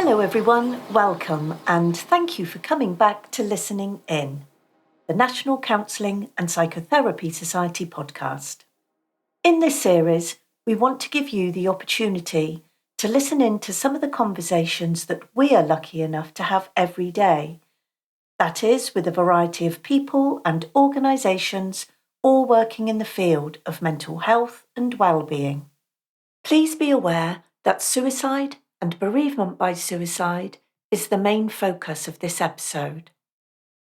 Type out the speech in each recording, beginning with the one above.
Hello everyone, welcome and thank you for coming back to Listening In, the National Counselling and Psychotherapy Society podcast. In this series, we want to give you the opportunity to listen in to some of the conversations that we are lucky enough to have every day. That is, with a variety of people and organisations all working in the field of mental health and well-being. Please be aware that suicide and bereavement by suicide is the main focus of this episode.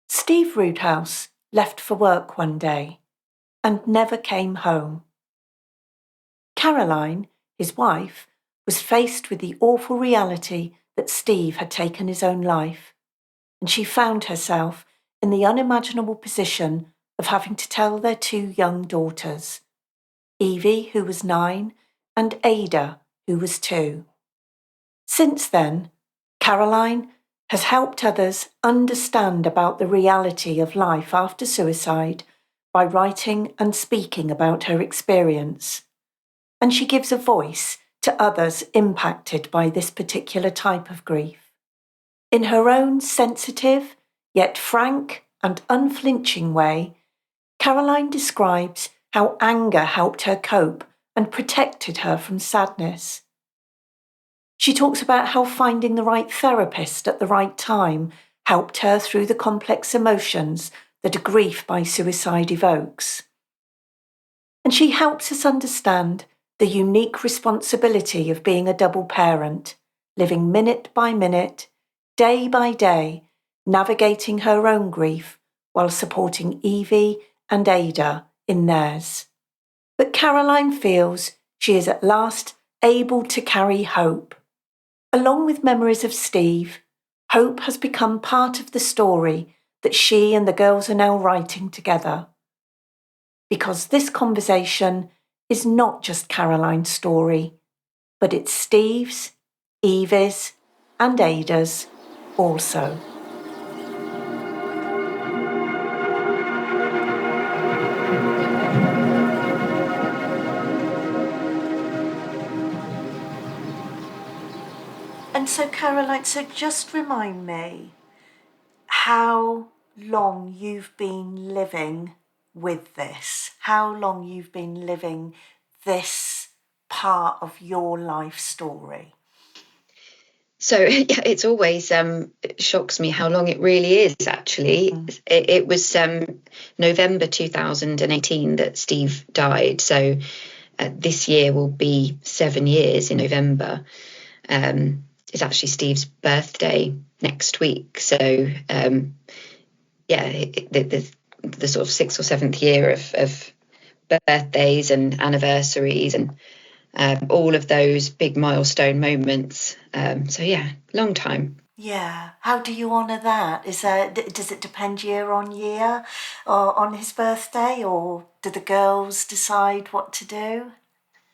Steve Roodhouse left for work one day and never came home. Caroline, his wife, was faced with the awful reality that Steve had taken his own life, and she found herself in the unimaginable position of having to tell their two young daughters, Evie, who was 9, and Ada, who was 2. Since then, Caroline has helped others understand about the reality of life after suicide by writing and speaking about her experience. And she gives a voice to others impacted by this particular type of grief. In her own sensitive, yet frank and unflinching way, Caroline describes how anger helped her cope and protected her from sadness. She talks about how finding the right therapist at the right time helped her through the complex emotions that a grief by suicide evokes. And she helps us understand the unique responsibility of being a double parent, living minute by minute, day by day, navigating her own grief while supporting Evie and Ada in theirs. But Caroline feels she is at last able to carry hope. Along with memories of Steve, hope has become part of the story that she and the girls are now writing together. Because this conversation is not just Caroline's story, but it's Steve's, Evie's, and Ada's also. And so, Caroline, just remind me how long you've been living with this, how long you've been living this part of your life story. So it's always it shocks me how long it really is, actually. It was November 2018 that Steve died. So this year will be 7 years in November. It's actually Steve's birthday next week. So, the sort of 6th or 7th year of birthdays and anniversaries and all of those big milestone moments. Long time. Yeah. How do you honour that? Does it depend year on year or on his birthday, or do the girls decide what to do?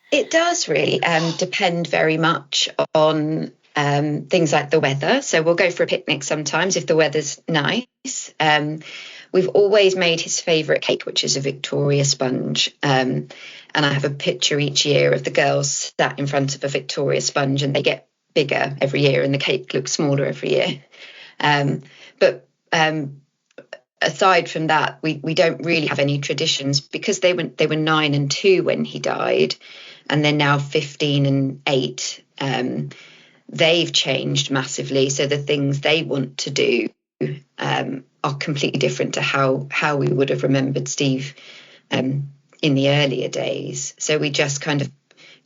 It does really depend very much on things like the weather. So we'll go for a picnic sometimes if the weather's nice. We've always made his favourite cake, which is a Victoria sponge. And I have a picture each year of the girls sat in front of a Victoria sponge, and they get bigger every year and the cake looks smaller every year. But aside from that, we don't really have any traditions because they were 9 and 2 when he died, and they're now 15 and 8. They've changed massively. So the things they want to do are completely different to how we would have remembered Steve in the earlier days. So we just kind of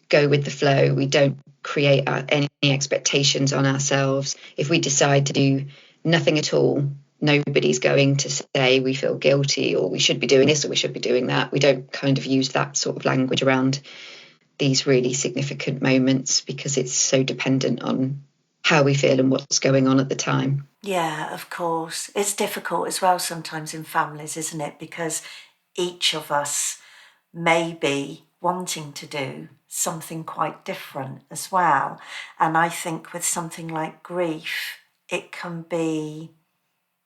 go with the flow. We don't create any expectations on ourselves. If we decide to do nothing at all, nobody's going to say we feel guilty or we should be doing this or we should be doing that. We don't kind of use that sort of language around these really significant moments because it's so dependent on how we feel and what's going on at the time. Yeah, of course. It's difficult as well sometimes in families, isn't it? Because each of us may be wanting to do something quite different as well. And I think with something like grief, it can be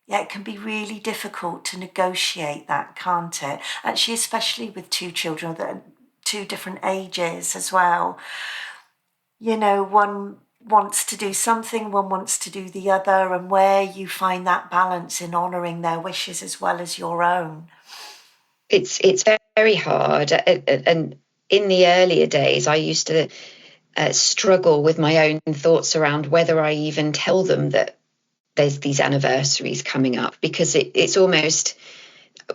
really difficult to negotiate that, can't it? Actually, especially with two children that are 2 different ages as well. You know, one wants to do something, one wants to do the other, and where you find that balance in honouring their wishes as well as your own. It's very hard. And in the earlier days, I used to struggle with my own thoughts around whether I even tell them that there's these anniversaries coming up, because it's almost,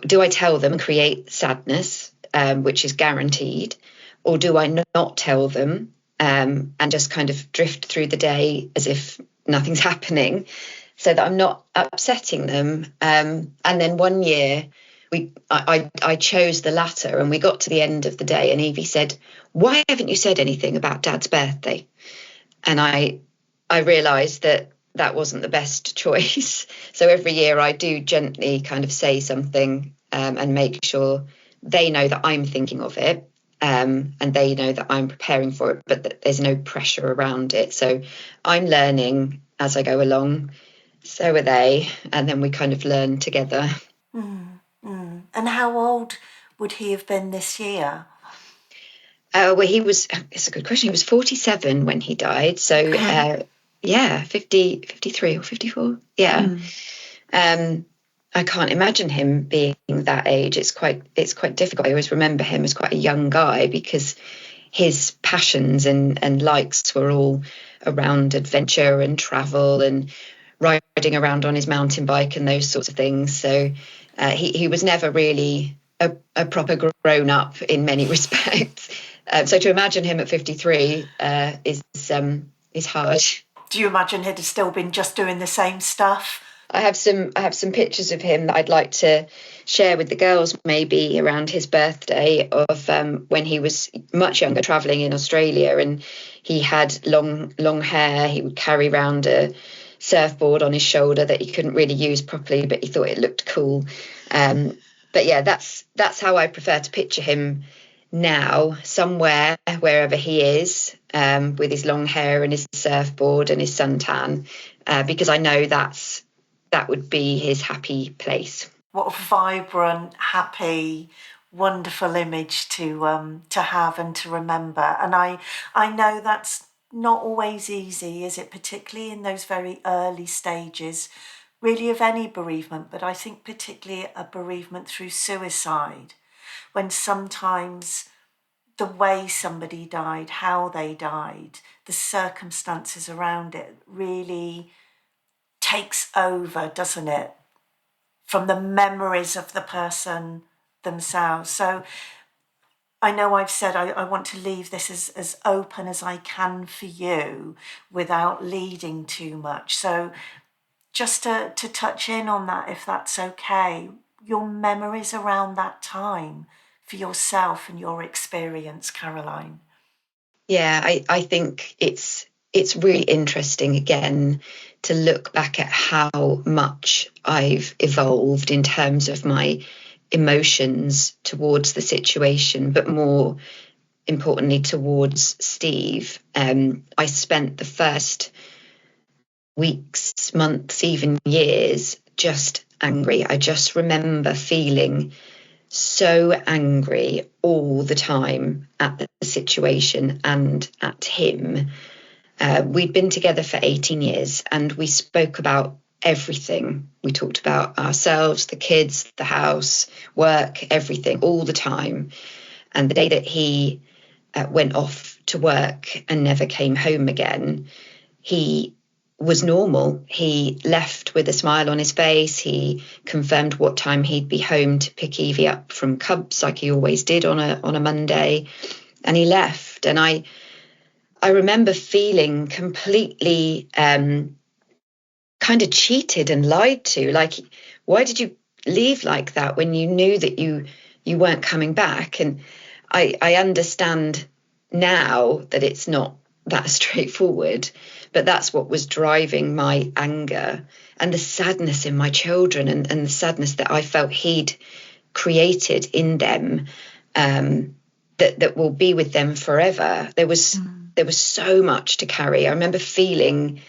do I tell them and create sadness, which is guaranteed, or do I not tell them and just kind of drift through the day as if nothing's happening, so that I'm not upsetting them? And then one year I chose the latter, and we got to the end of the day and Evie said, "Why haven't you said anything about Dad's birthday?" And I realised that wasn't the best choice. So every year I do gently kind of say something and make sure they know that I'm thinking of it, and they know that I'm preparing for it, but that there's no pressure around it. So I'm learning as I go along. So are they. And then we kind of learn together. And how old would he have been this year? Well, it's a good question. He was 47 when he died. So, yeah, 53 or 54. Yeah. I can't imagine him being that age. It's quite difficult. I always remember him as quite a young guy, because his passions and likes were all around adventure and travel and riding around on his mountain bike and those sorts of things. So he was never really a proper grown up in many respects. So to imagine him at 53 is hard. Do you imagine he'd have still been just doing the same stuff? I have some pictures of him that I'd like to share with the girls, maybe around his birthday, of when he was much younger, travelling in Australia, and he had long hair. He would carry around a surfboard on his shoulder that he couldn't really use properly, but he thought it looked cool. But yeah, that's how I prefer to picture him now, somewhere, wherever he is, with his long hair and his surfboard and his suntan, because I know that would be his happy place. What a vibrant, happy, wonderful image to have and to remember. And I know that's not always easy, is it? Particularly in those very early stages, really, of any bereavement, but I think particularly a bereavement through suicide, when sometimes the way somebody died, how they died, the circumstances around it really takes over, doesn't it, from the memories of the person themselves. So I know I've said I want to leave this as open as I can for you without leading too much. So just to touch in on that, if that's okay, your memories around that time for yourself and your experience, Caroline. Yeah, I think it's really interesting, again, to look back at how much I've evolved in terms of my emotions towards the situation, but more importantly towards Steve. I spent the first weeks, months, even years just angry. I just remember feeling so angry all the time at the situation and at him. We'd been together for 18 years and we spoke about everything. We talked about ourselves, the kids, the house, work, everything, all the time. And the day that he went off to work and never came home again, he was normal. He left with a smile on his face. He confirmed what time he'd be home to pick Evie up from Cubs, like he always did on a Monday, and he left. And I remember feeling completely kind of cheated and lied to. Like, why did you leave like that when you knew that you weren't coming back? And I understand now that it's not that straightforward, but that's what was driving my anger and the sadness in my children, and the sadness that I felt he'd created in them, that will be with them forever. There was so much to carry. I remember feeling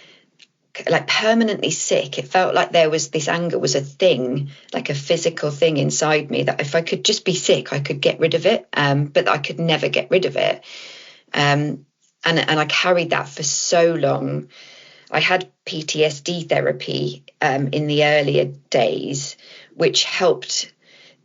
like permanently sick. It felt like this anger was a thing, like a physical thing inside me, that if I could just be sick, I could get rid of it, but I could never get rid of it. And I carried that for so long. I had PTSD therapy in the earlier days, which helped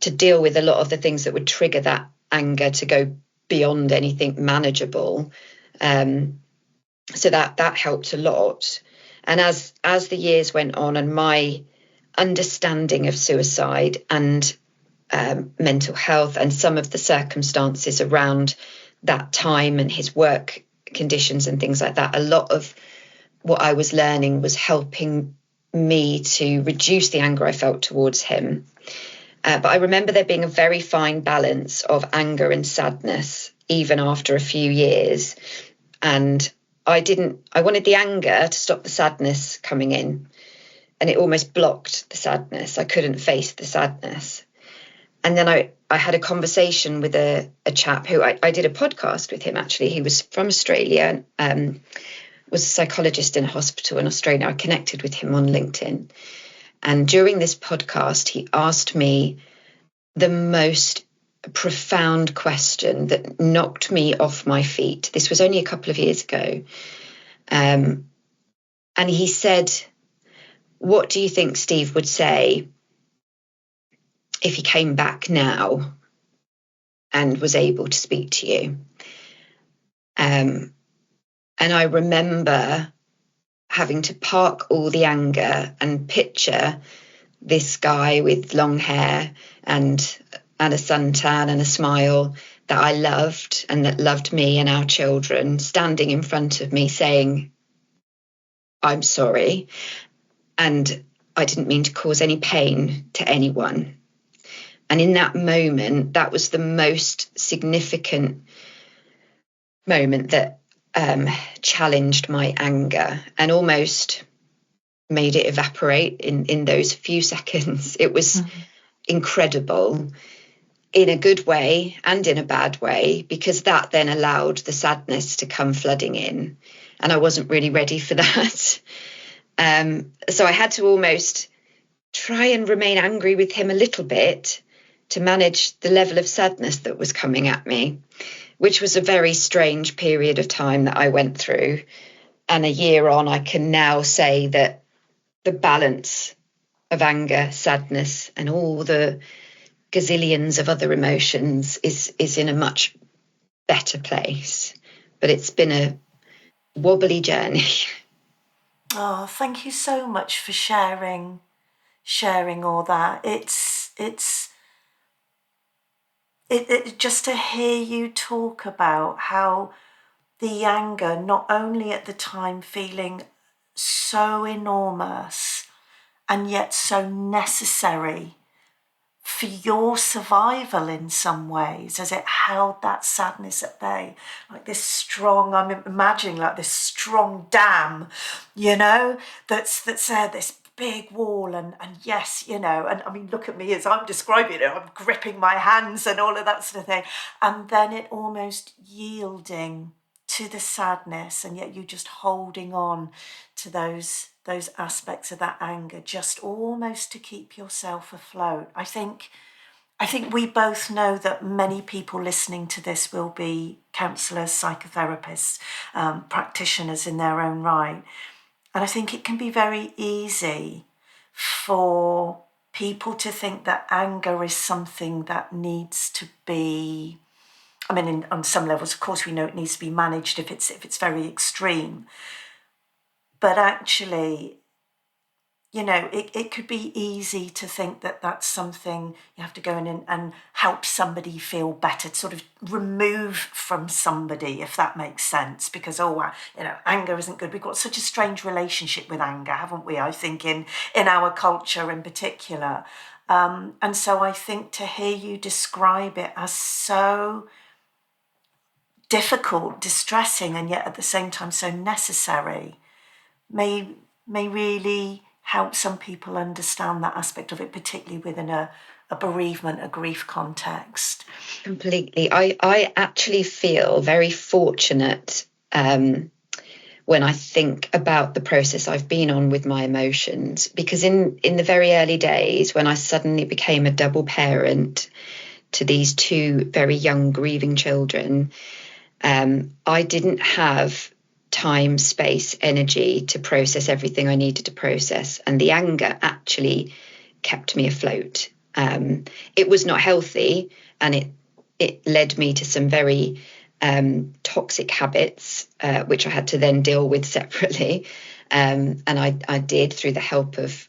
to deal with a lot of the things that would trigger that anger to go beyond anything manageable. So that helped a lot. And as the years went on, and my understanding of suicide and mental health and some of the circumstances around that time and his work conditions and things like that, a lot of what I was learning was helping me to reduce the anger I felt towards him. But I remember there being a very fine balance of anger and sadness, even after a few years. And I wanted the anger to stop the sadness coming in. And it almost blocked the sadness. I couldn't face the sadness. And then I had a conversation with a chap who I did a podcast with him, actually. He was from Australia, was a psychologist in a hospital in Australia. I connected with him on LinkedIn. And during this podcast, he asked me the most profound question that knocked me off my feet. This was only a couple of years ago. And he said, "What do you think Steve would say if he came back now and was able to speak to you?" And I remember having to park all the anger and picture this guy with long hair and a suntan and a smile that I loved and that loved me and our children, standing in front of me saying, "I'm sorry, and I didn't mean to cause any pain to anyone." And in that moment, that was the most significant moment that challenged my anger and almost made it evaporate in those few seconds. It was incredible, in a good way and in a bad way, because that then allowed the sadness to come flooding in. And I wasn't really ready for that. So I had to almost try and remain angry with him a little bit to manage the level of sadness that was coming at me, which was a very strange period of time that I went through. And a year on, I can now say that the balance of anger, sadness, and all the gazillions of other emotions is in a much better place. But it's been a wobbly journey. Oh, thank you so much for sharing all that. It just to hear you talk about how the anger, not only at the time feeling so enormous and yet so necessary for your survival in some ways, as it held that sadness at bay, like this strong, I'm imagining like this strong dam, that's there, this big wall, and yes, and I mean, look at me as I'm describing it, I'm gripping my hands and all of that sort of thing, and then it almost yielding to the sadness, and yet you just holding on to those aspects of that anger, just almost to keep yourself afloat. I think we both know that many people listening to this will be counsellors, psychotherapists, practitioners in their own right. And I think it can be very easy for people to think that anger is something that needs to be, I mean, on some levels, of course, we know it needs to be managed if it's very extreme. But actually, it could be easy to think that that's something you have to go in and help somebody feel better, to sort of remove from somebody, if that makes sense, because, anger isn't good. We've got such a strange relationship with anger, haven't we? I think in our culture in particular. And so I think to hear you describe it as so difficult, distressing, and yet at the same time so necessary may really help some people understand that aspect of it, particularly within a bereavement, a grief context. Completely. I actually feel very fortunate when I think about the process I've been on with my emotions, because in the very early days, when I suddenly became a double parent to these two very young grieving children, I didn't have time, space, energy to process everything I needed to process. And the anger actually kept me afloat. It was not healthy, and it led me to some very toxic habits, which I had to then deal with separately. And I did through the help of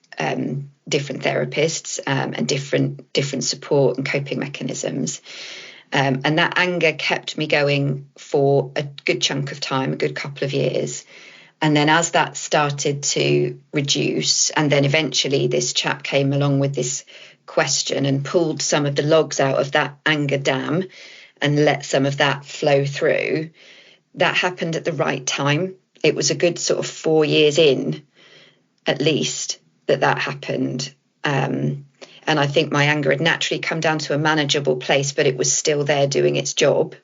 different therapists and different support and coping mechanisms. And that anger kept me going for a good chunk of time, a good couple of years. And then as that started to reduce, and then eventually this chap came along with this question and pulled some of the logs out of that anger dam and let some of that flow through, that happened at the right time. It was a good sort of 4 years in, at least, that happened. And I think my anger had naturally come down to a manageable place, but it was still there doing its job.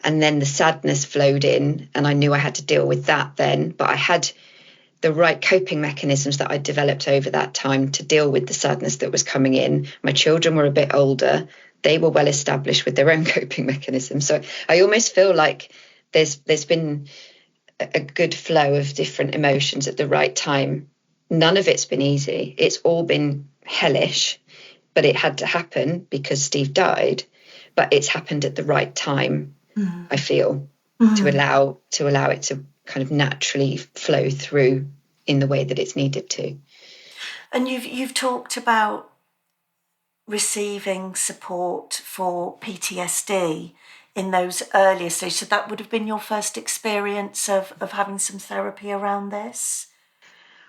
And then the sadness flowed in, and I knew I had to deal with that then. But I had the right coping mechanisms that I developed over that time to deal with the sadness that was coming in. My children were a bit older. They were well established with their own coping mechanisms. So I almost feel like there's been a good flow of different emotions at the right time. None of it's been easy. It's all been hellish, but it had to happen because Steve died. But it's happened at the right time, I feel, to allow it to kind of naturally flow through in the way that it's needed to. And you've talked about receiving support for PTSD in those earlier stages. So that would have been your first experience of having some therapy around this?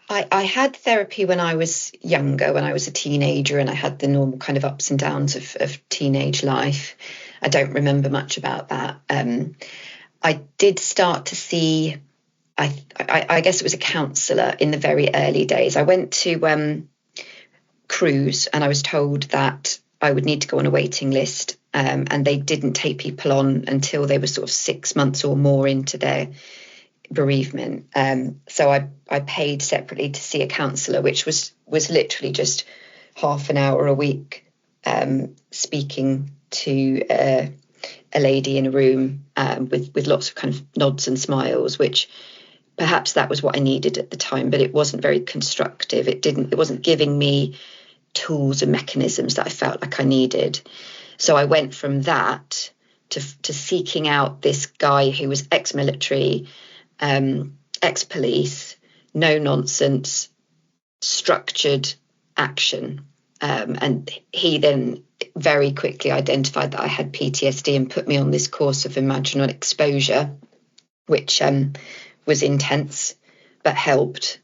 I had therapy when I was younger, when I was a teenager, and I had the normal kind of ups and downs of teenage life. I don't remember much about that. I did start to see, I guess it was a counsellor in the very early days. I went to cruise and I was told that I would need to go on a waiting list, and they didn't take people on until they were sort of 6 months or more into their bereavement. So I paid separately to see a counsellor, which was literally just half an hour a week, speaking to a lady in a room with lots of kind of nods and smiles, which perhaps that was what I needed at the time, but it wasn't very constructive. It wasn't giving me tools and mechanisms that I felt like I needed. So I went from that to seeking out this guy who was ex-military, ex-police, no nonsense, structured action. And he then very quickly identified that I had PTSD and put me on this course of imaginal exposure, which was intense but helped.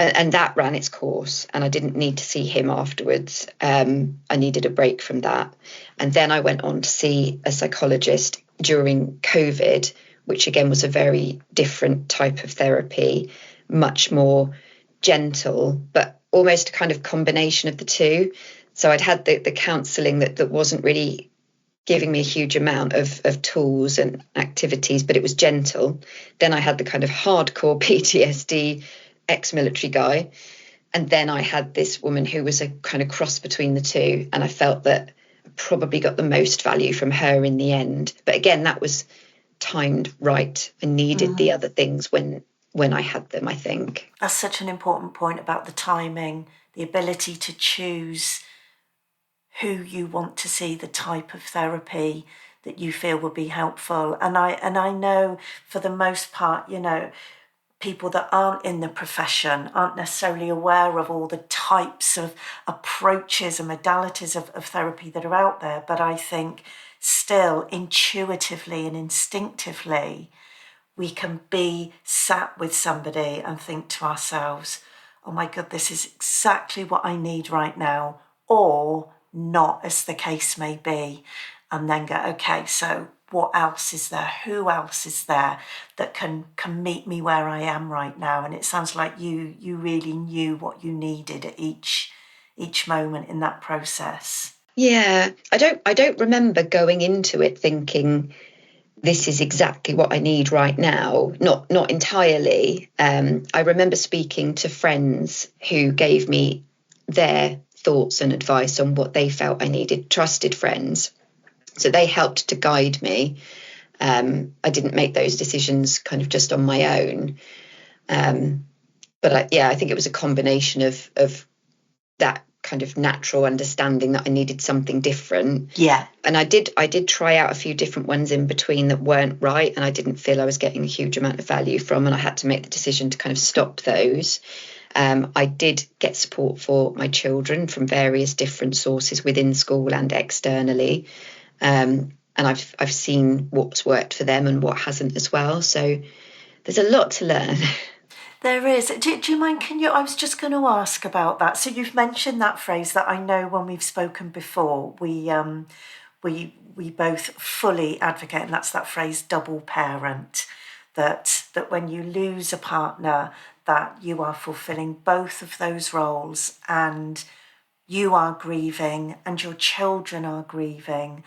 And that ran its course, and I didn't need to see him afterwards. I needed a break from that. And then I went on to see a psychologist during COVID, which again was a very different type of therapy, much more gentle, but almost a kind of combination of the two. So I'd had the counselling that wasn't really giving me a huge amount of tools and activities, but it was gentle. Then I had the kind of hardcore PTSD ex-military guy. And then I had this woman who was a kind of cross between the two. And I felt that I probably got the most value from her in the end. But again, that was timed right. I needed the other things when I had them, I think. That's such an important point about the timing, the ability to choose who you want to see, the type of therapy that you feel will be helpful. And I know for the most part, people that aren't in the profession aren't necessarily aware of all the types of approaches and modalities of therapy that are out there. But I think still intuitively and instinctively, we can be sat with somebody and think to ourselves, oh my God, this is exactly what I need right now, or not, as the case may be. And then go, okay, so what else is there? Who else is there that can meet me where I am right now? And it sounds like you really knew what you needed at each moment in that process. Yeah, I don't remember going into it thinking this is exactly what I need right now. Not entirely. I remember speaking to friends who gave me their thoughts and advice on what they felt I needed, trusted friends. So they helped to guide me. I didn't make those decisions kind of just on my own. But I think it was a combination of that kind of natural understanding that I needed something different. Yeah. And I did try out a few different ones in between that weren't right, and I didn't feel I was getting a huge amount of value from, and I had to make the decision to kind of stop those. I did get support for my children from various different sources within school and externally. And I've seen what's worked for them and what hasn't as well. So there's a lot to learn. There is. Do you mind, I was just going to ask about that. So you've mentioned that phrase that I know when we've spoken before, we both fully advocate, and that's that phrase double parent, that when you lose a partner, that you are fulfilling both of those roles, and you are grieving and your children are grieving,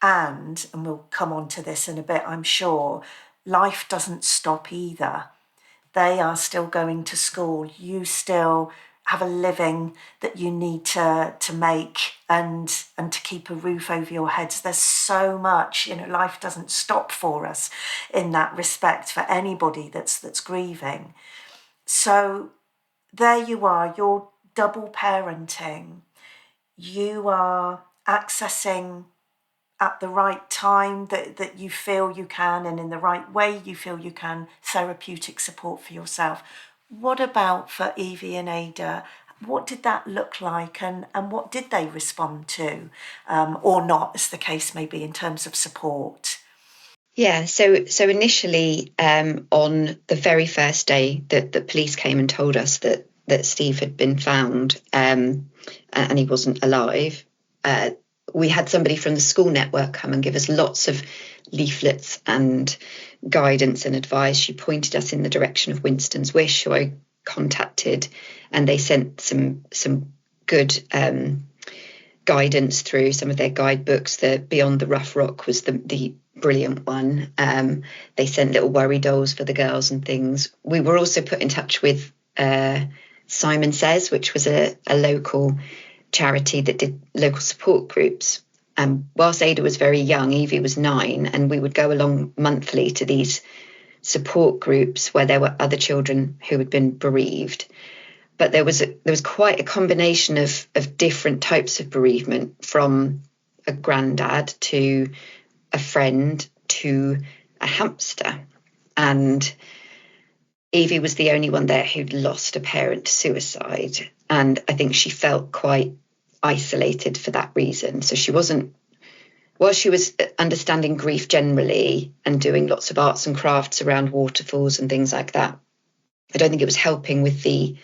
and we'll come on to this in a bit, I'm sure, life doesn't stop either. They are still going to school. You still have a living that you need to make and to keep a roof over your heads. There's so much, life doesn't stop for us in that respect for anybody that's grieving. So there you are, you're double parenting. You are accessing at the right time that you feel you can, and in the right way you feel you can, therapeutic support for yourself. What about for Evie and Ada? What did that look like, and what did they respond to, or not, as the case may be, in terms of support? Yeah, so initially, on the very first day that the police came and told us that Steve had been found, and he wasn't alive, we had somebody from the school network come and give us lots of leaflets and guidance and advice. She pointed us in the direction of Winston's Wish, who I contacted, and they sent some good guidance through some of their guidebooks. The Beyond the Rough Rock was the brilliant one. They sent little worry dolls for the girls and things. We were also put in touch with Simon Says, which was a local charity that did local support groups. Whilst Ada was very young, Evie was 9, and we would go along monthly to these support groups where there were other children who had been bereaved. But there was quite a combination of different types of bereavement, from a granddad to a friend to a hamster. And Evie was the only one there who'd lost a parent to suicide. And I think she felt quite isolated for that reason. So she wasn't, while she was understanding grief generally and doing lots of arts and crafts around waterfalls and things like that, I don't think it was helping with the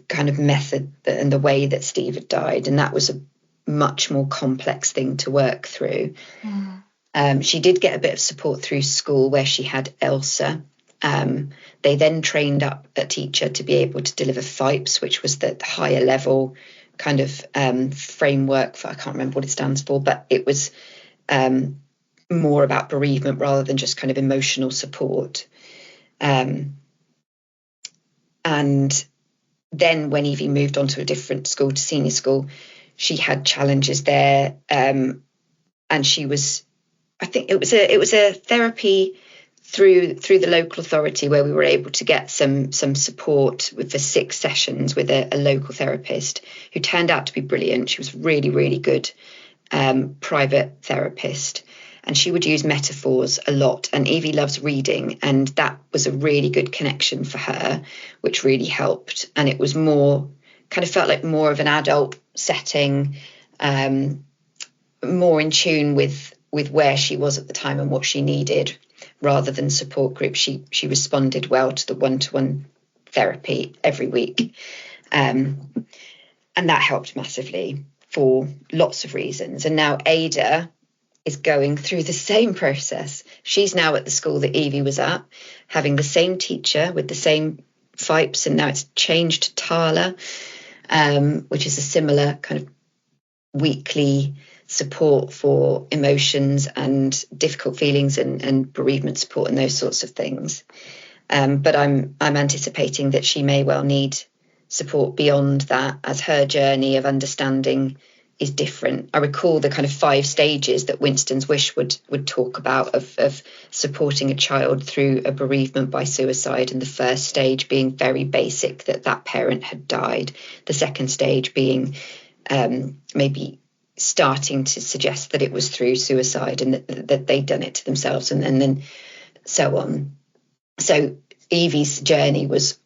kind of method and the way that Steve had died. And that was a much more complex thing to work through. She did get a bit of support through school, where she had Elsa. They then trained up a teacher to be able to deliver FIPES, which was the higher level kind of framework for, I can't remember what it stands for, but it was more about bereavement rather than just kind of emotional support. And then when Evie moved on to a different school, to senior school, she had challenges there. And she was, I think it was a therapy through the local authority, where we were able to get some support for 6 sessions with a local therapist who turned out to be brilliant. She was really, really good private therapist. And she would use metaphors a lot. And Evie loves reading, and that was a really good connection for her, which really helped. And it was more, kind of felt like more of an adult setting, more in tune with where she was at the time and what she needed, rather than support group. She responded well to the one-to-one therapy every week. And that helped massively for lots of reasons. And now Ada is going through the same process. She's now at the school that Evie was at, having the same teacher with the same FIPES, and now it's changed to Tala, which is a similar kind of weekly support for emotions and difficult feelings and bereavement support and those sorts of things. But I'm anticipating that she may well need support beyond that, as her journey of understanding is different. I recall the kind of 5 stages that Winston's Wish would talk about of supporting a child through a bereavement by suicide, and the first stage being very basic, that parent had died. The second stage being maybe starting to suggest that it was through suicide and that they'd done it to themselves, and then so on. So Evie's journey was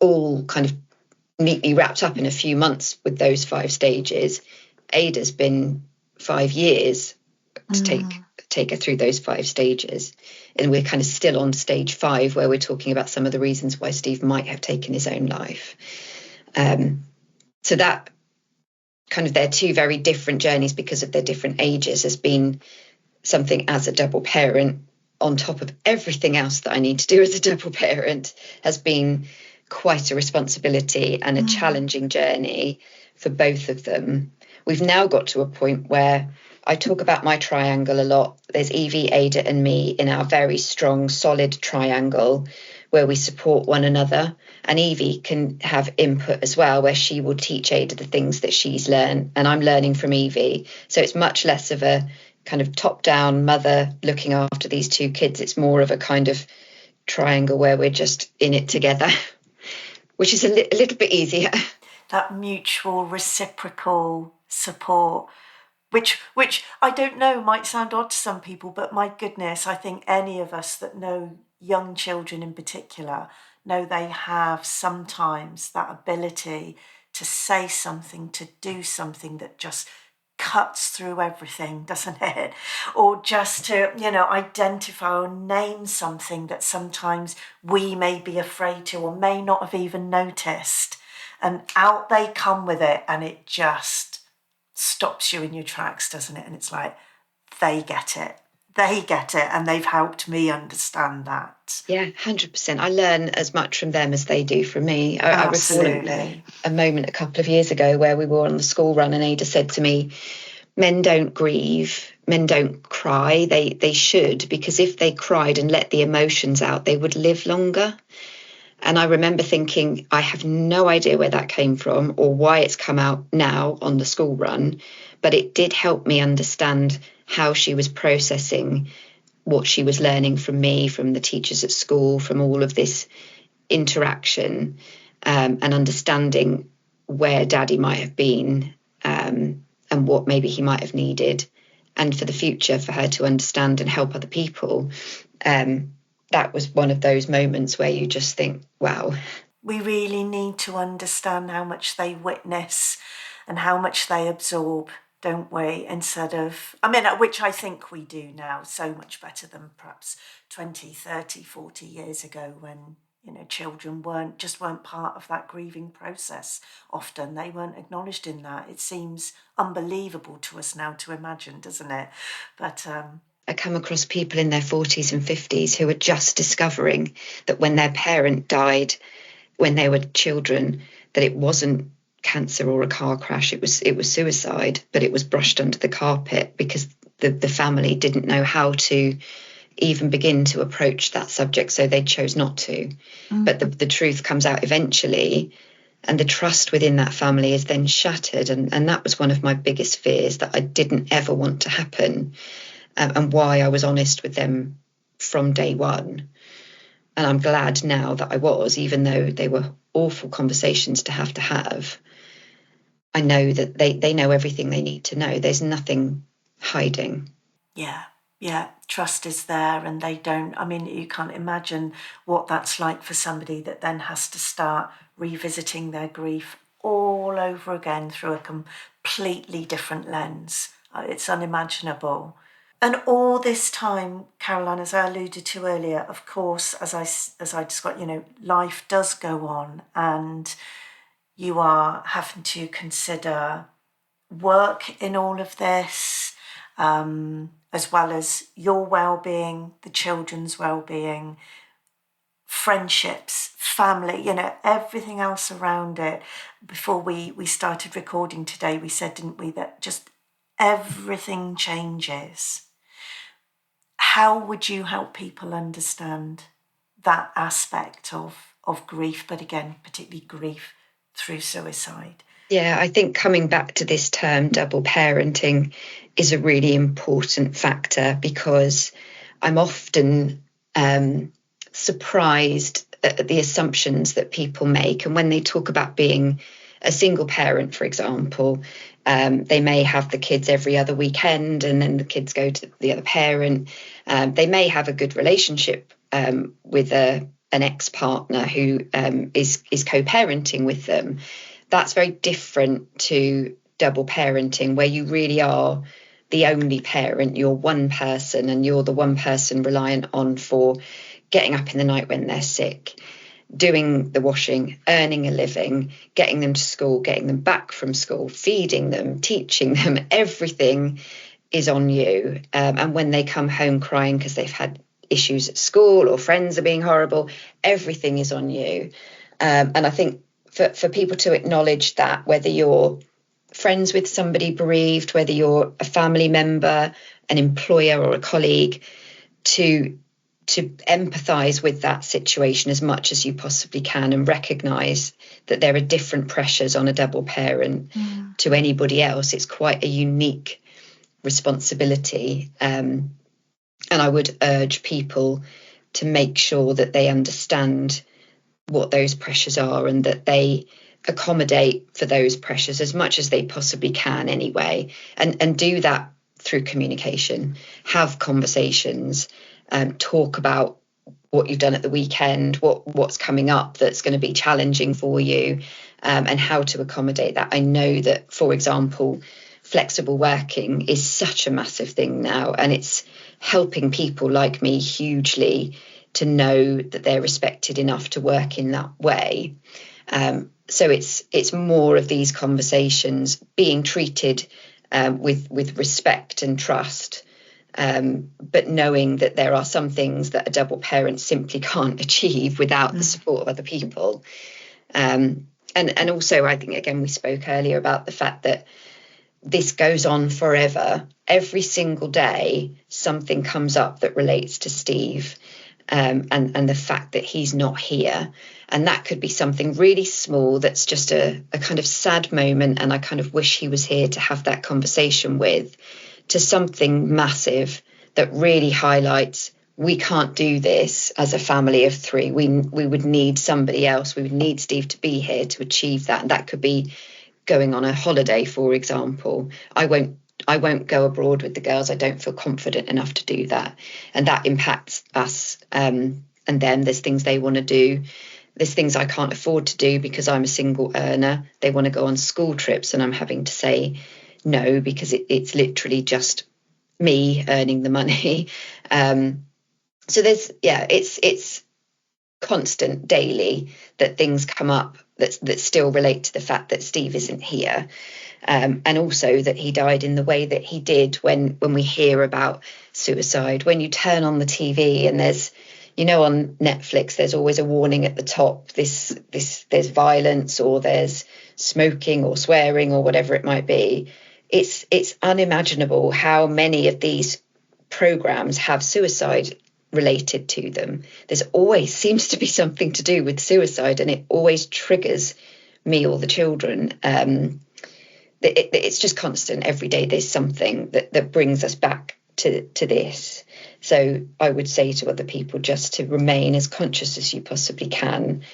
all kind of neatly wrapped up in a few months with those 5 stages. Ada's been 5 years to take her through those 5 stages, and we're kind of still on stage 5, where we're talking about some of the reasons why Steve might have taken his own life. So that kind of, they're 2 very different journeys because of their different ages, has been something as a double parent, on top of everything else that I need to do as a double parent, has been quite a responsibility and a challenging journey for both of them. We've now got to a point where I talk about my triangle a lot. There's Evie, Ada and me in our very strong, solid triangle where we support one another. And Evie can have input as well, where she will teach Ada the things that she's learned, and I'm learning from Evie. So it's much less of a kind of top-down mother looking after these 2 kids. It's more of a kind of triangle where we're just in it together, which is a little bit easier. That mutual reciprocal support, which I don't know, might sound odd to some people, but my goodness, I think any of us that know young children in particular know they have sometimes that ability to say something, to do something that just cuts through everything, doesn't it? Or just to, identify or name something that sometimes we may be afraid to or may not have even noticed. And out they come with it, and it just stops you in your tracks, doesn't it? And it's like, they get it. They get it, and they've helped me understand that. Yeah, 100%. I learn as much from them as they do from me. I recall a moment a couple of years ago where we were on the school run, and Ada said to me, men don't grieve, men don't cry. They should, because if they cried and let the emotions out, they would live longer. And I remember thinking, I have no idea where that came from or why it's come out now on the school run, but it did help me understand how she was processing what she was learning from me, from the teachers at school, from all of this interaction, and understanding where Daddy might have been, and what maybe he might have needed, and for the future for her to understand and help other people. That was one of those moments where you just think, wow. We really need to understand how much they witness and how much they absorb, don't we? Instead of, which I think we do now so much better than perhaps 20, 30, 40 years ago when, children weren't part of that grieving process. Often they weren't acknowledged in that. It seems unbelievable to us now to imagine, doesn't it? But I come across people in their 40s and 50s who are just discovering that when their parent died when they were children, that it wasn't cancer or a car crash, it was suicide, but it was brushed under the carpet because the family didn't know how to even begin to approach that subject, so they chose not to. But the truth comes out eventually, and the trust within that family is then shattered, and that was one of my biggest fears, that I didn't ever want to happen, and why I was honest with them from day one. And I'm glad now that I was, even though they were awful conversations to have. I know that they know everything they need to know. There's nothing hiding. Yeah, trust is there, and they don't. You can't imagine what that's like for somebody that then has to start revisiting their grief all over again through a completely different lens. It's unimaginable. And all this time, Caroline, as I alluded to earlier, of course, as I described, life does go on, and you are having to consider work in all of this, as well as your well-being, the children's well-being, friendships, family, everything else around it. Before we started recording today, we said, didn't we, that just everything changes. How would you help people understand that aspect of grief, but again, particularly grief through suicide? Yeah, I think coming back to this term double parenting is a really important factor, because I'm often surprised at the assumptions that people make. And when they talk about being a single parent, for example, they may have the kids every other weekend and then the kids go to the other parent. They may have a good relationship with an ex-partner who is co-parenting with them. That's very different to double parenting, where you really are the only parent. You're one person, and you're the one person reliant on for getting up in the night when they're sick, doing the washing, earning a living, getting them to school, getting them back from school, feeding them, teaching them. Everything is on you. And when they come home crying because they've had issues at school or friends are being horrible, everything is on you. And I think for people to acknowledge that, whether you're friends with somebody bereaved, whether you're a family member, an employer, or a colleague, to empathise with that situation as much as you possibly can, and recognise that there are different pressures on a double parent to anybody else. It's quite a unique responsibility. And I would urge people to make sure that they understand what those pressures are, and that they accommodate for those pressures as much as they possibly can anyway, and do that through communication. Have conversations, talk about what you've done at the weekend, what's coming up that's going to be challenging for you, and how to accommodate that. I know that, for example, flexible working is such a massive thing now, and it's helping people like me hugely to know that they're respected enough to work in that way. So it's more of these conversations being treated with respect and trust, but knowing that there are some things that a double parent simply can't achieve without the support of other people. And also, I think, again, we spoke earlier about the fact that this goes on forever. Every single day, something comes up that relates to Steve. And the fact that he's not here. And that could be something really small that's just a kind of sad moment, and I kind of wish he was here to have that conversation with, to something massive that really highlights, we can't do this as a family of three. We would need somebody else. We would need Steve to be here to achieve that. And that could be going on a holiday, for example. I won't go abroad with the girls. I don't feel confident enough to do that. And that impacts us and them. There's things they want to do. There's things I can't afford to do because I'm a single earner. They want to go on school trips and I'm having to say no, because it's literally just me earning the money. So it's constant, daily, that things come up that still relate to the fact that Steve isn't here. And also that he died in the way that he did. When we hear about suicide, when you turn on the TV and there's, on Netflix, there's always a warning at the top, there's violence, or there's smoking or swearing or whatever it might be. It's unimaginable how many of these programs have suicide related to them. There's always seems to be something to do with suicide, and it always triggers me or the children. It's just constant. Every day there's something that brings us back to this. So I would say to other people just to remain as conscious as you possibly can,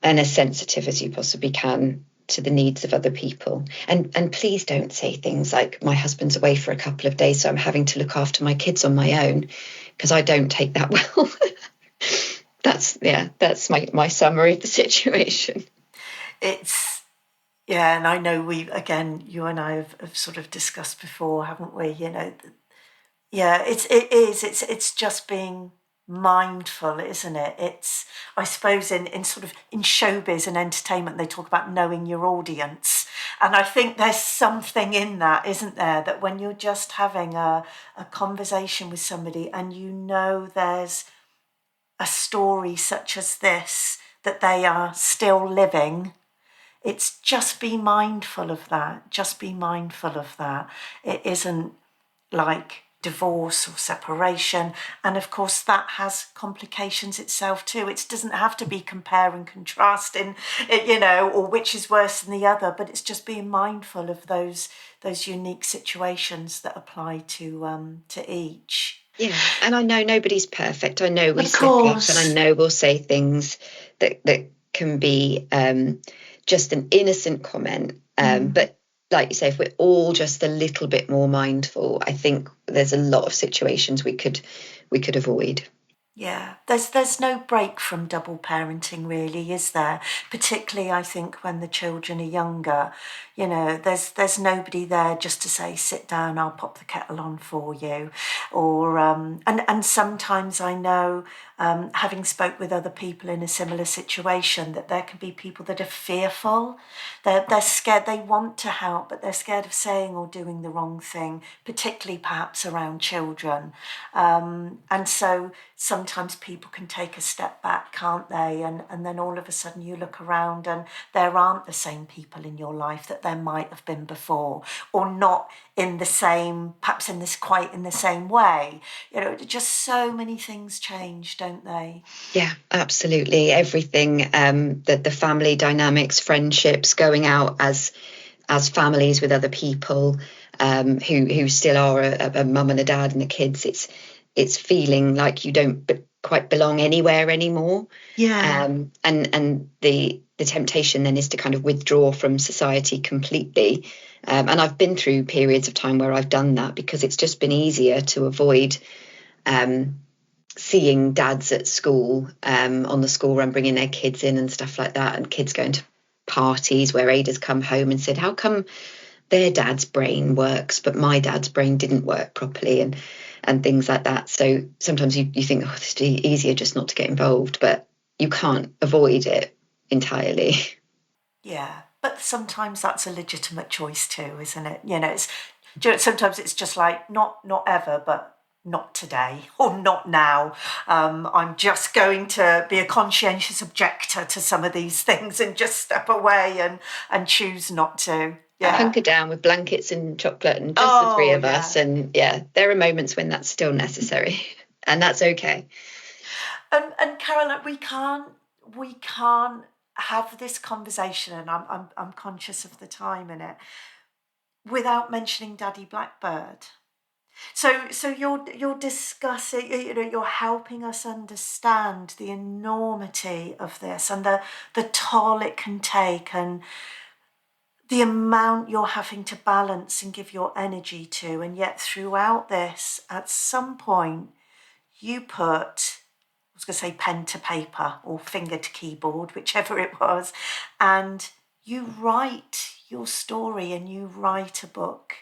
and as sensitive as you possibly can to the needs of other people. And please don't say things like, my husband's away for a couple of days, so I'm having to look after my kids on my own, because I don't take that well. That's my summary of the situation. And I know you and I have sort of discussed before, haven't we? It's just being mindful, isn't it? It's, I suppose, in sort of in showbiz and entertainment, they talk about knowing your audience. And I think there's something in that, isn't there? That when you're just having a conversation with somebody and there's a story such as this, that they are still living, it's just be mindful of that. Just be mindful of that. It isn't like divorce or separation. And of course, that has complications itself too. It doesn't have to be compare and contrasting, or which is worse than the other, but it's just being mindful of those unique situations that apply to each. Yeah, and I know nobody's perfect. I know we Of slip up, and I course. know we'll say things that can be just an innocent comment. But like you say, if we're all just a little bit more mindful, I think there's a lot of situations we could avoid. Yeah, there's no break from double parenting, really, is there? Particularly, I think, when the children are younger. There's nobody there just to say, sit down, I'll pop the kettle on for you. Or and sometimes I know, having spoke with other people in a similar situation, that there can be people that are fearful. They're scared. They want to help, but they're scared of saying or doing the wrong thing, particularly perhaps around children. And so sometimes people can take a step back, can't they? And then all of a sudden you look around and there aren't the same people in your life that there might have been before, or not in the same, perhaps quite in the same way. Just so many things change, don't they? Yeah, absolutely. Everything, the family dynamics, friendships, going out as families with other people, who still are a mum and a dad and the kids. It's feeling like you don't quite belong anywhere anymore. Yeah. And the temptation then is to kind of withdraw from society completely. And I've been through periods of time where I've done that because it's just been easier to avoid seeing dads at school, on the school run, bringing their kids in and stuff like that, and kids going to parties where Ada's come home and said, how come their dad's brain works but my dad's brain didn't work properly, and things like that. So sometimes you think, oh, it's easier just not to get involved, but you can't avoid it entirely. Yeah, but sometimes that's a legitimate choice too, isn't it? Sometimes it's just like, not ever, but not today or not now. I'm just going to be a conscientious objector to some of these things and just step away and choose not to. Yeah. Hunker down with blankets and chocolate and just the three Oh, of yeah. us. And yeah, there are moments when that's still necessary, and that's okay. And Caroline, we can't have this conversation, and I'm conscious of the time in it, without mentioning Daddy Blackbird. So you're discussing, you're helping us understand the enormity of this and the toll it can take, and the amount you're having to balance and give your energy to. And yet throughout this, at some point, you put, I was going to say pen to paper or finger to keyboard, whichever it was, and you write your story and you write a book.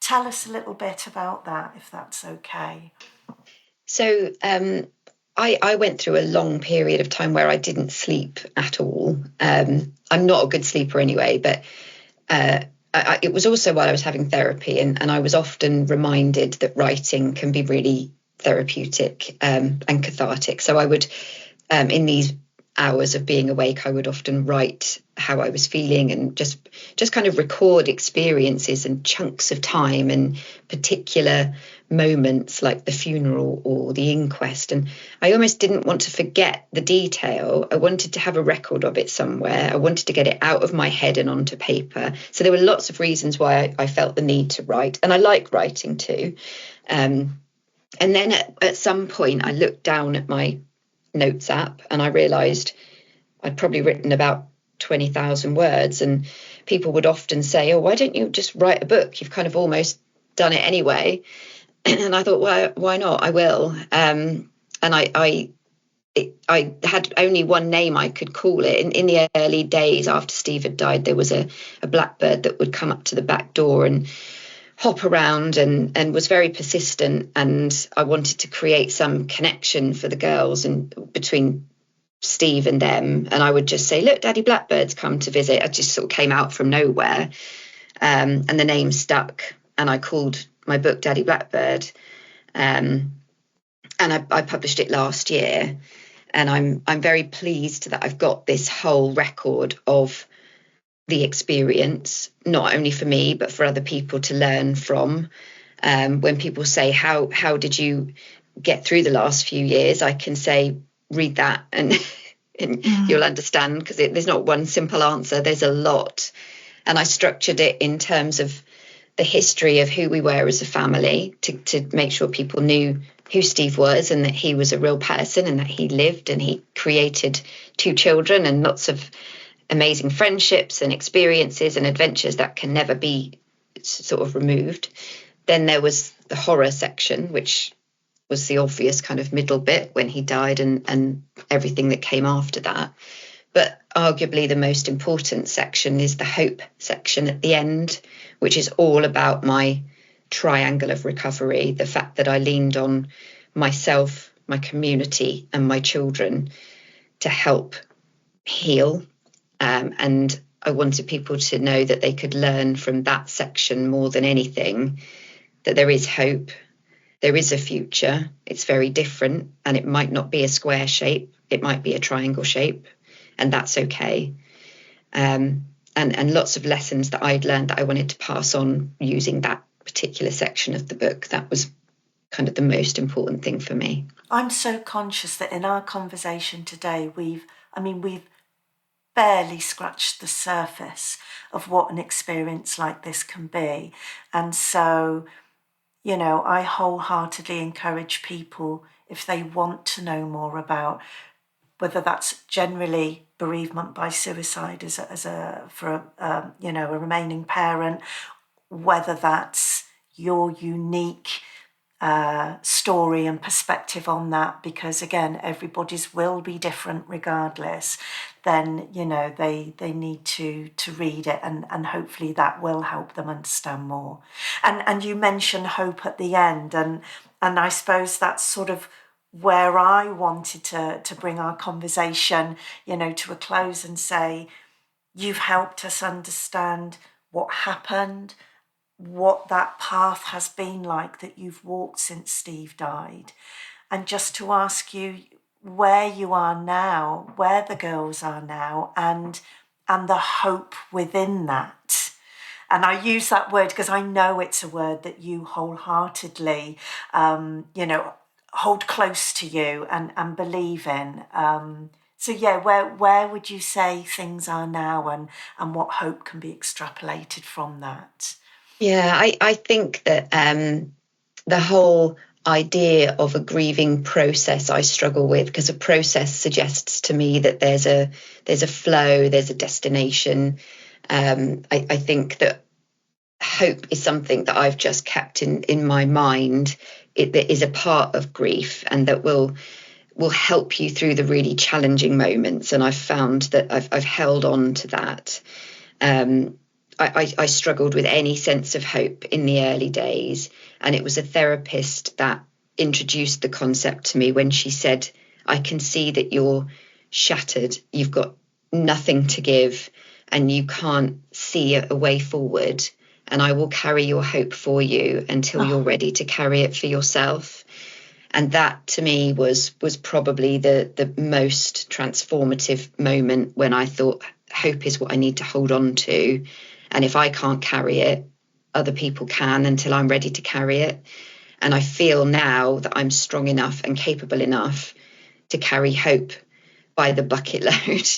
Tell us a little bit about that, if that's okay. So I went through a long period of time where I didn't sleep at all. I'm not a good sleeper anyway, but it was also while I was having therapy, and I was often reminded that writing can be really therapeutic and cathartic. So I would, in these hours of being awake, I would often write how I was feeling and just kind of record experiences and chunks of time and particular moments like the funeral or the inquest. And I almost didn't want to forget the detail. I wanted to have a record of it somewhere. I wanted to get it out of my head and onto paper. So there were lots of reasons why I felt the need to write, and I like writing too. And then at some point I looked down at my notes app and I realised I'd probably written about 20,000 words, and people would often say, oh, why don't you just write a book? You've kind of almost done it anyway. And I thought, well, why not? I will. And I had only one name I could call it. In the early days after Steve had died, there was a blackbird that would come up to the back door and hop around and was very persistent, and I wanted to create some connection for the girls and between Steve and them, and I would just say, look, Daddy Blackbird's come to visit. I just sort of came out from nowhere, and the name stuck, and I called my book Daddy Blackbird, and I published it last year, and I'm very pleased that I've got this whole record of the experience, not only for me but for other people to learn from. When people say, how did you get through the last few years, I can say, read that and, and you'll understand, because there's not one simple answer. There's a lot. And I structured it in terms of the history of who we were as a family to make sure people knew who Steve was and that he was a real person and that he lived and he created 2 children and lots of amazing friendships and experiences and adventures that can never be sort of removed. Then there was the horror section, which was the obvious kind of middle bit when he died and everything that came after that. But arguably the most important section is the hope section at the end, which is all about my triangle of recovery, the fact that I leaned on myself, my community, and my children to help heal. And I wanted people to know that they could learn from that section more than anything, that there is hope, there is a future. It's very different, and it might not be a square shape, it might be a triangle shape, and that's okay. And lots of lessons that I'd learned that I wanted to pass on using that particular section of the book. That was kind of the most important thing for me. I'm so conscious that in our conversation today, we've barely scratched the surface of what an experience like this can be. And so, I wholeheartedly encourage people, if they want to know more about whether that's generally bereavement by suicide for a remaining parent, whether that's your unique story and perspective on that, because again, everybody's will be different regardless, then they need to read it, and hopefully that will help them understand more. And you mentioned hope at the end, and I suppose that's sort of where I wanted to bring our conversation to a close and say, you've helped us understand what happened, what that path has been like that you've walked since Steve died, and just to ask you where you are now, where the girls are now, and the hope within that. And I use that word because I know it's a word that you wholeheartedly, hold close to you and believe in. So yeah, where would you say things are now, and what hope can be extrapolated from that? Yeah, I think that the whole idea of a grieving process I struggle with, because a process suggests to me that there's a flow, there's a destination. I think that hope is something that I've just kept in my mind. That is a part of grief, and that will help you through the really challenging moments. And I've found that I've held on to that. I struggled with any sense of hope in the early days, and it was a therapist that introduced the concept to me when she said, I can see that you're shattered, you've got nothing to give, and you can't see a way forward, and I will carry your hope for you until you're ready to carry it for yourself. And that to me was probably the most transformative moment, when I thought hope is what I need to hold on to. And if I can't carry it, other people can, until I'm ready to carry it. And I feel now that I'm strong enough and capable enough to carry hope by the bucket load.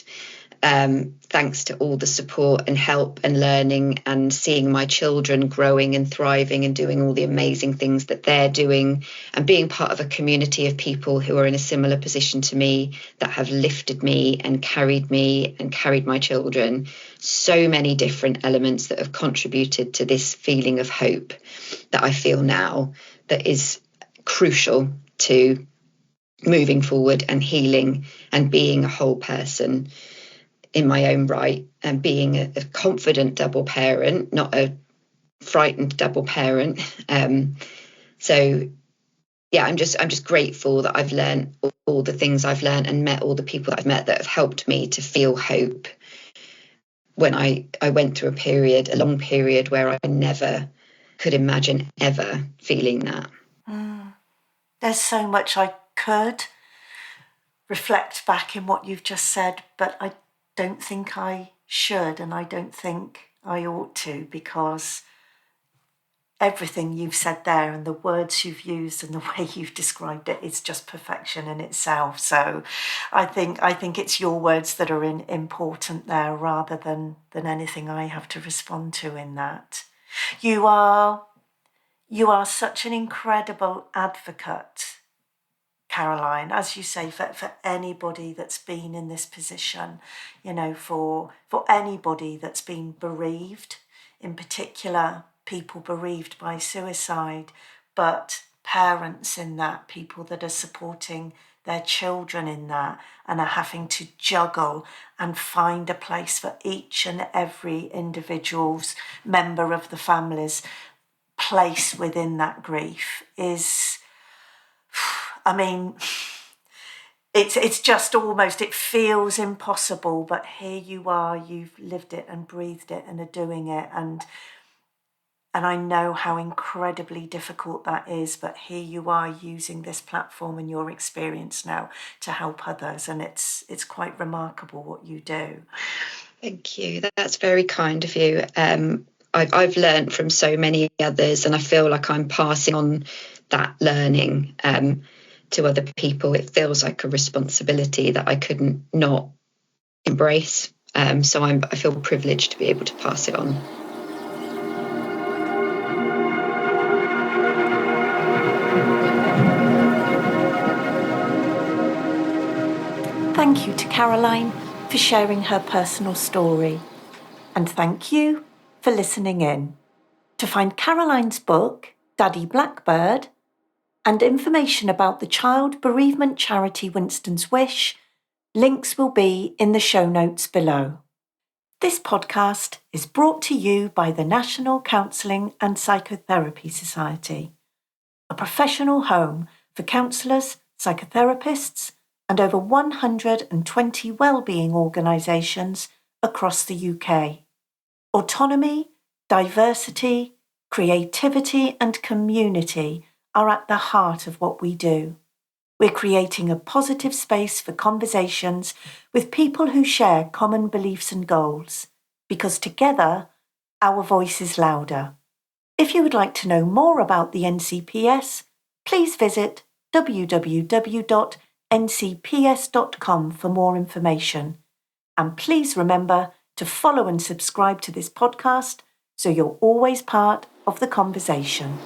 Thanks to all the support and help and learning, and seeing my children growing and thriving and doing all the amazing things that they're doing, and being part of a community of people who are in a similar position to me, that have lifted me and carried my children. So many different elements that have contributed to this feeling of hope that I feel now, that is crucial to moving forward and healing and being a whole person in my own right, and being a confident double parent, not a frightened double parent. So yeah, I'm just grateful that I've learned all the things I've learned, and met all the people that I've met that have helped me to feel hope when I went through a long period where I never could imagine ever feeling that. There's so much I could reflect back in what you've just said, but I don't think I should, and I don't think I ought to, because everything you've said there and the words you've used and the way you've described it is just perfection in itself. So I think it's your words that are important there rather than anything I have to respond to in that. You are such an incredible advocate, Caroline, as you say, for anybody that's been in this position, for anybody that's been bereaved, in particular, people bereaved by suicide, but parents in that, people that are supporting their children in that and are having to juggle and find a place for each and every individual's member of the family's place within that grief is, I mean, it's just almost, it feels impossible, but here you are, you've lived it and breathed it and are doing it. And I know how incredibly difficult that is, but here you are using this platform and your experience now to help others. And it's quite remarkable what you do. Thank you. That's very kind of you. I've learned from so many others, and I feel like I'm passing on that learning to other people. It feels like a responsibility that I couldn't not embrace. So I feel privileged to be able to pass it on. Thank you to Caroline for sharing her personal story. And thank you for listening in. To find Caroline's book, Daddy Blackbird, and information about the child bereavement charity Winston's Wish, links will be in the show notes below. This podcast is brought to you by the National Counselling and Psychotherapy Society, a professional home for counsellors, psychotherapists, and over 120 wellbeing organisations across the UK. Autonomy, diversity, creativity, and community are at the heart of what we do. We're creating a positive space for conversations with people who share common beliefs and goals, because together, our voice is louder. If you would like to know more about the NCPS, please visit www.ncps.com for more information. And please remember to follow and subscribe to this podcast so you're always part of the conversation.